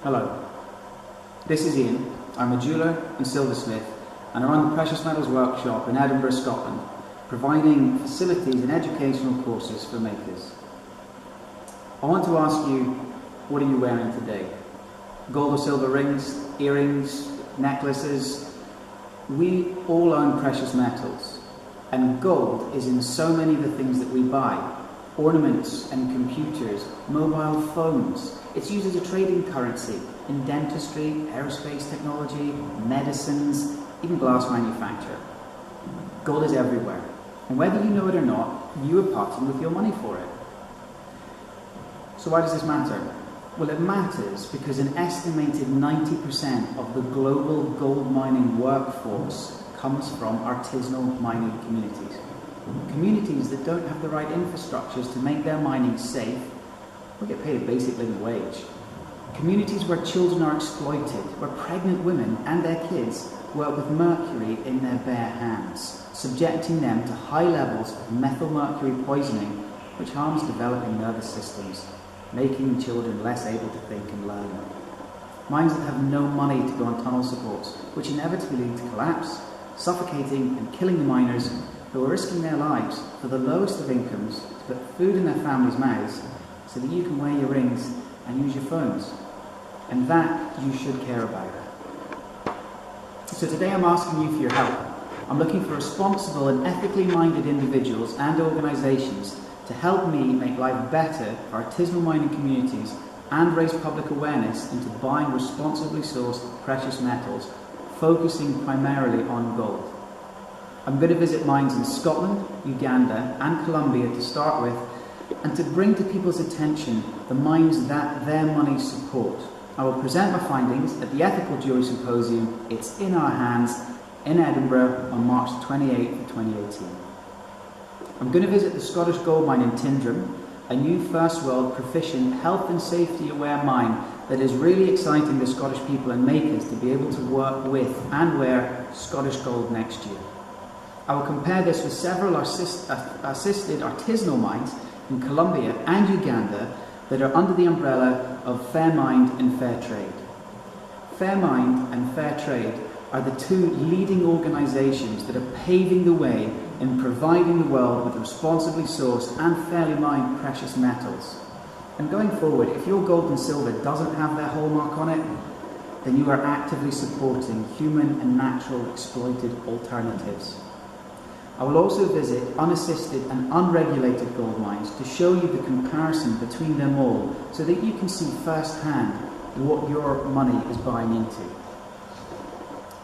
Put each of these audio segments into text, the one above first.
Hello, this is Ian. I'm a jeweller and silversmith and I run the Precious Metals Workshop in Edinburgh, Scotland, providing facilities and educational courses for makers. I want to ask you, what are you wearing today? Gold or silver rings, earrings, necklaces? We all own precious metals, and gold is in so many of the things that we buy. Ornaments and computers, mobile phones. It's used as a trading currency in dentistry, aerospace technology, medicines, even glass manufacture. Gold is everywhere, and whether you know it or not, you are parting with your money for it. So why does this matter? Well, it matters because an estimated 90% of the global gold mining workforce comes from artisanal mining communities. Communities that don't have the right infrastructures to make their mining safe or get paid a basic living wage. Communities where children are exploited, where pregnant women and their kids work with mercury in their bare hands, subjecting them to high levels of methylmercury poisoning, which harms developing nervous systems, making children less able to think and learn. Mines that have no money to go on tunnel supports, which inevitably lead to collapse, suffocating and killing the miners who are risking their lives for the lowest of incomes to put food in their families' mouths so that you can wear your rings and use your phones. And that you should care about. So today I'm asking you for your help. I'm looking for responsible and ethically minded individuals and organisations to help me make life better for artisanal mining communities and raise public awareness into buying responsibly sourced precious metals, focusing primarily on gold. I'm going to visit mines in Scotland, Uganda and Colombia to start with, and to bring to people's attention the mines that their money support. I will present my findings at the Ethical Jewellery Symposium, It's in Our Hands, in Edinburgh on March 28, 2018. I'm going to visit the Scottish gold mine in Tyndrum, a new first world proficient health and safety aware mine that is really exciting the Scottish people and makers to be able to work with and wear Scottish gold next year. I will compare this with several assisted artisanal mines in Colombia and Uganda that are under the umbrella of Fairmined and Fairtrade. Fairmined and Fairtrade are the two leading organisations that are paving the way in providing the world with responsibly sourced and fairly mined precious metals. And going forward, if your gold and silver doesn't have their hallmark on it, then you are actively supporting human and natural exploited alternatives. I will also visit unassisted and unregulated gold mines to show you the comparison between them all so that you can see firsthand what your money is buying into.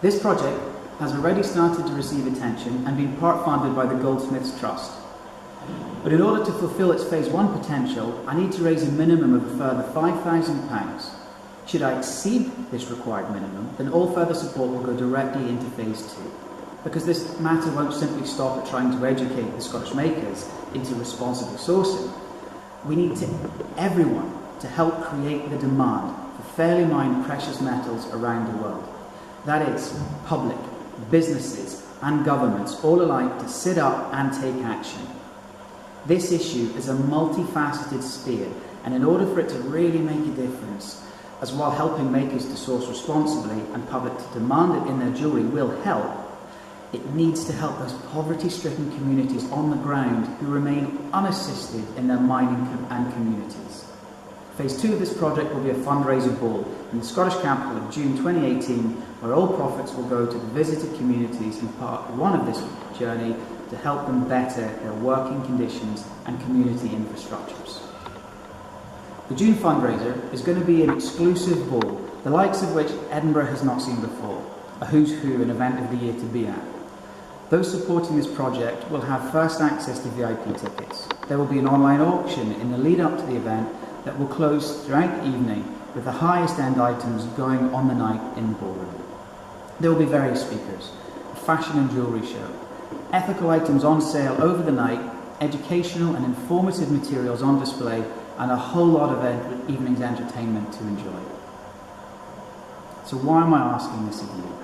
This project has already started to receive attention and been part funded by the Goldsmiths Trust. But in order to fulfil its Phase 1 potential, I need to raise a minimum of a further £5,000. Should I exceed this required minimum, then all further support will go directly into Phase 2. Because this matter won't simply stop at trying to educate the Scottish makers into responsible sourcing. We need everyone to help create the demand for fairly mined precious metals around the world. That is, public, businesses and governments all alike to sit up and take action. This issue is a multifaceted sphere, and in order for it to really make a difference, as while helping makers to source responsibly and public to demand it in their jewellery will help, it needs to help those poverty-stricken communities on the ground who remain unassisted in their mining and communities. Phase 2 of this project will be a fundraiser ball in the Scottish capital of June 2018, where all profits will go to the visited communities in part 1 of this journey to help them better their working conditions and community infrastructures. The June fundraiser is going to be an exclusive ball, the likes of which Edinburgh has not seen before, a who's who, an event of the year to be at. Those supporting this project will have first access to VIP tickets. There will be an online auction in the lead up to the event that will close throughout the evening with the highest end items going on the night in the ballroom. There will be various speakers, a fashion and jewellery show, ethical items on sale over the night, educational and informative materials on display, and a whole lot of evening's entertainment to enjoy. So why am I asking this of you?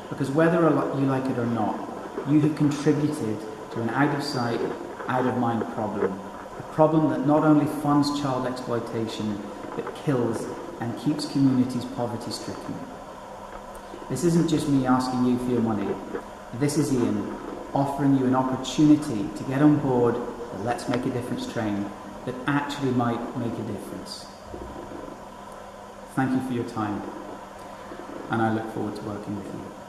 Because whether you like it or not, you have contributed to an out-of-sight, out-of-mind problem. A problem that not only funds child exploitation, that kills and keeps communities poverty-stricken. This isn't just me asking you for your money. This is Ian offering you an opportunity to get on board the Let's Make a Difference train that actually might make a difference. Thank you for your time, and I look forward to working with you.